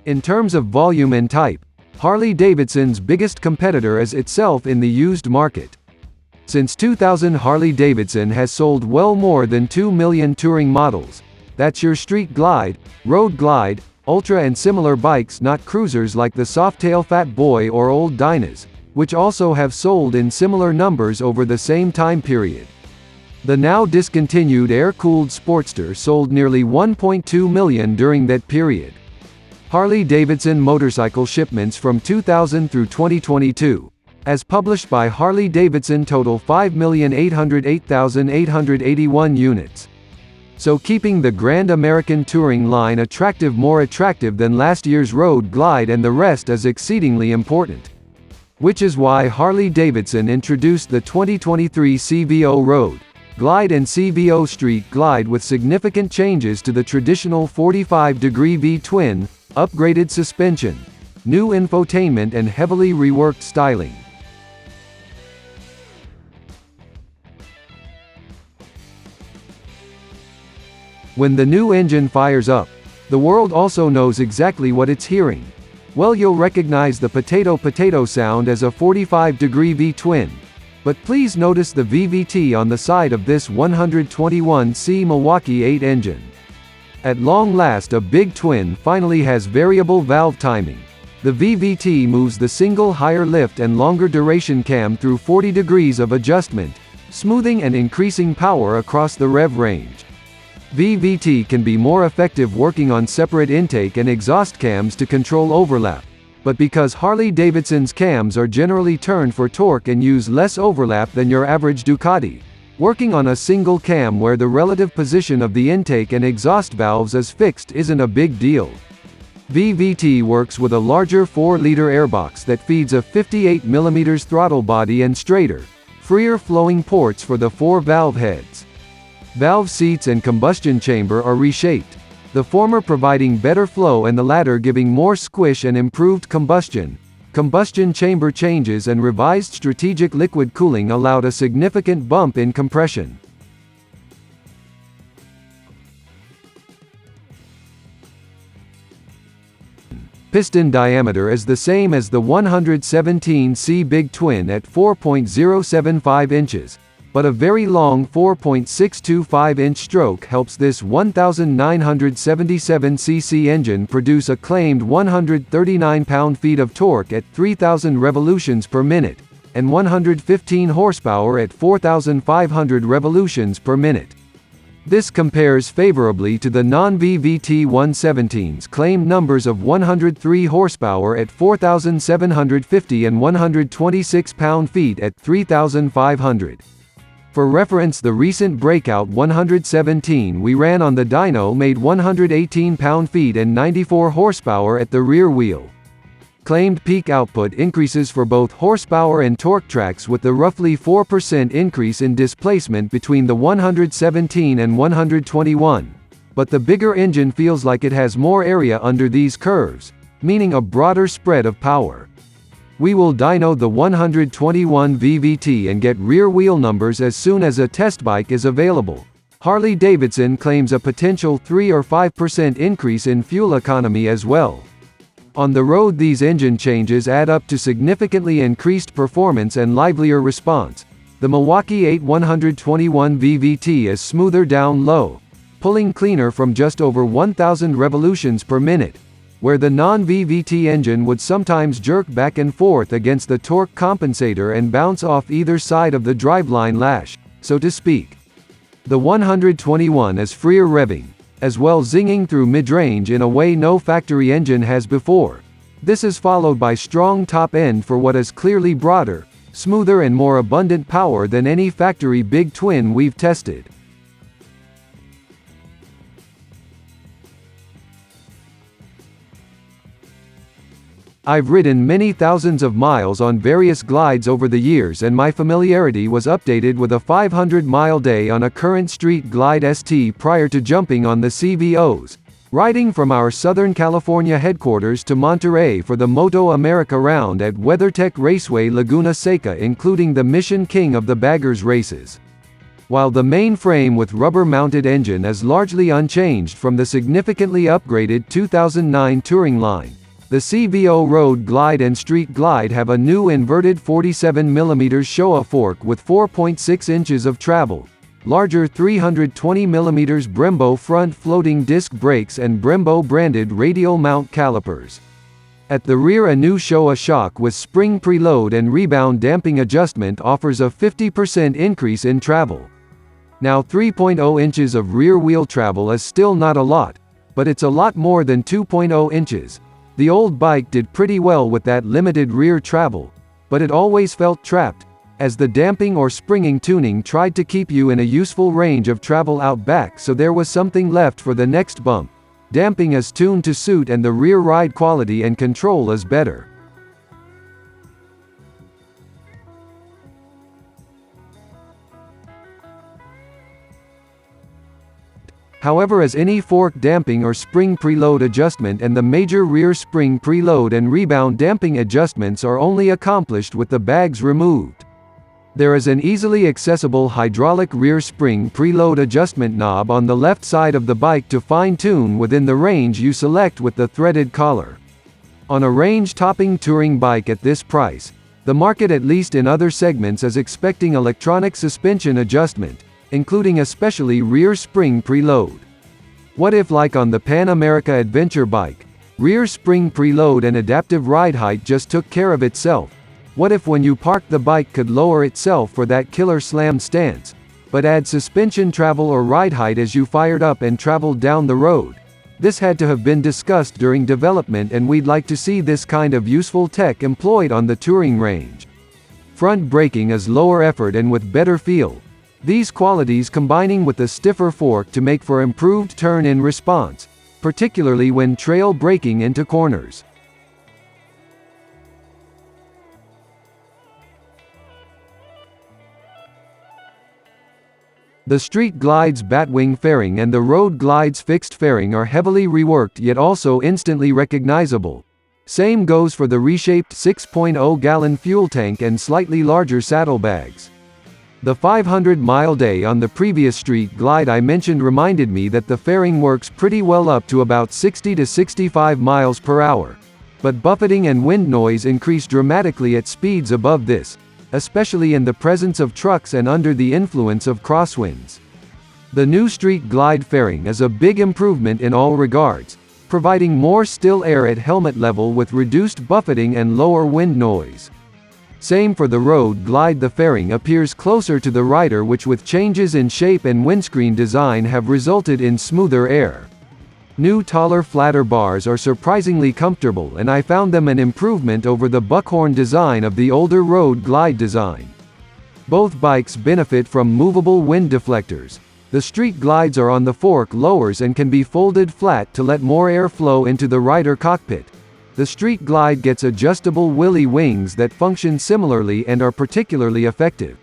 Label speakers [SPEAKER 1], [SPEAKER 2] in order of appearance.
[SPEAKER 1] In terms of volume and type, Harley-Davidson's biggest competitor is itself in the used market. Since 2000, Harley-Davidson has sold well more than 2 million touring models. That's your street glide, road glide, ultra and similar bikes, not cruisers like the Softail Fat Boy or Old Dynas, which also have sold in similar numbers over the same time period. The now discontinued air-cooled Sportster sold nearly 1.2 million during that period. Harley-Davidson motorcycle shipments from 2000 through 2022, as published by Harley-Davidson, total 5,808,881 units. So keeping the Grand American Touring line attractive, more attractive than last year's road glide and the rest, is exceedingly important. Which is why Harley-Davidson introduced the 2023 CVO Road Glide and CVO Street Glide with significant changes to the traditional 45-degree V-twin, upgraded suspension, new infotainment and heavily reworked styling. When the new engine fires up, the world also knows exactly what it's hearing. Well, you'll recognize the potato-potato sound as a 45-degree V-twin. But please notice the VVT on the side of this 121C Milwaukee-Eight engine. At long last, a big twin finally has variable valve timing. The VVT moves the single higher lift and longer duration cam through 40 degrees of adjustment, smoothing and increasing power across the rev range. VVT can be more effective working on separate intake and exhaust cams to control overlap. But because Harley-Davidson's cams are generally turned for torque and use less overlap than your average Ducati, working on a single cam where the relative position of the intake and exhaust valves is fixed isn't a big deal. VVT works with a larger 4-liter airbox that feeds a 58mm throttle body and straighter, freer flowing ports for the 4 valve heads. Valve seats and combustion chamber are reshaped, the former providing better flow and the latter giving more squish and improved combustion. Combustion chamber changes and revised strategic liquid cooling allowed a significant bump in compression. Piston diameter is the same as the 117C Big Twin at 4.075 inches, but a very long 4.625-inch stroke helps this 1,977cc engine produce a claimed 139 pound-feet of torque at 3,000 revolutions per minute, and 115 horsepower at 4,500 revolutions per minute. This compares favorably to the non-VVT 117's claimed numbers of 103 horsepower at 4,750 and 126 pound-feet at 3,500. For reference, the recent breakout 117 we ran on the dyno made 118 pound-feet and 94 horsepower at the rear wheel. Claimed peak output increases for both horsepower and torque tracks, with the roughly 4% increase in displacement between the 117 and 121. But the bigger engine feels like it has more area under these curves, meaning a broader spread of power. We will dyno the 121 VVT and get rear wheel numbers as soon as a test bike is available. Harley-Davidson claims a potential 3 or 5% increase in fuel economy as well. On the road, these engine changes add up to significantly increased performance and livelier response. The Milwaukee-Eight 121 VVT is smoother down low, pulling cleaner from just over 1,000 revolutions per minute, where the non-VVT engine would sometimes jerk back and forth against the torque compensator and bounce off either side of the driveline lash, so to speak. The 121 is freer revving, as well, zinging through mid-range in a way no factory engine has before. This is followed by strong top end for what is clearly broader, smoother and more abundant power than any factory big twin we've tested. I've ridden many thousands of miles on various glides over the years, and my familiarity was updated with a 500-mile day on a current street glide ST prior to jumping on the CVOs, riding from our Southern California headquarters to Monterey for the Moto America round at WeatherTech Raceway Laguna Seca, including the Mission King of the Baggers races. while the main frame with rubber-mounted engine is largely unchanged from the significantly upgraded 2009 Touring line. The CVO Road Glide and Street Glide have a new inverted 47mm Showa fork with 4.6 inches of travel, larger 320mm Brembo front floating disc brakes and Brembo-branded radial mount calipers. At the rear, a new Showa shock with spring preload and rebound damping adjustment offers a 50% increase in travel. Now 3.0 inches of rear wheel travel is still not a lot, but it's a lot more than 2.0 inches. The old bike did pretty well with that limited rear travel, but it always felt trapped, as the damping or springing tuning tried to keep you in a useful range of travel out back, so there was something left for the next bump. Damping is tuned to suit and the rear ride quality and control is better. However, as any fork damping or spring preload adjustment and the major rear spring preload and rebound damping adjustments are only accomplished with the bags removed. There is an easily accessible hydraulic rear spring preload adjustment knob on the left side of the bike to fine-tune within the range you select with the threaded collar. On a range-topping touring bike at this price, the market, at least in other segments, is expecting electronic suspension adjustment, including especially rear spring preload. What if, like on the Pan America Adventure bike, rear spring preload and adaptive ride height just took care of itself? What if when you parked the bike could lower itself for that killer slam stance, but add suspension travel or ride height as you fired up and traveled down the road? This had to have been discussed during development, and we'd like to see this kind of useful tech employed on the touring range. Front braking is lower effort and with better feel. These qualities combining with the stiffer fork to make for improved turn-in response, particularly when trail braking into corners. The Street Glide's batwing fairing and the Road Glide's fixed fairing are heavily reworked yet also instantly recognizable. Same goes for the reshaped 6.0-gallon fuel tank and slightly larger saddlebags. The 500-mile day on the previous Street Glide I mentioned reminded me that the fairing works pretty well up to about 60 to 65 miles per hour, but buffeting and wind noise increase dramatically at speeds above this, especially in the presence of trucks and under the influence of crosswinds. The new Street Glide fairing is a big improvement in all regards, providing more still air at helmet level with reduced buffeting and lower wind noise. Same for the Road Glide. The fairing appears closer to the rider, which with changes in shape and windscreen design have resulted in smoother air. New taller flatter bars are surprisingly comfortable, and I found them an improvement over the buckhorn design of the older Road Glide design. Both bikes benefit from movable wind deflectors. The Street Glides are on the fork lowers and can be folded flat to let more air flow into the rider cockpit. The Street Glide gets adjustable willy wings that function similarly and are particularly effective.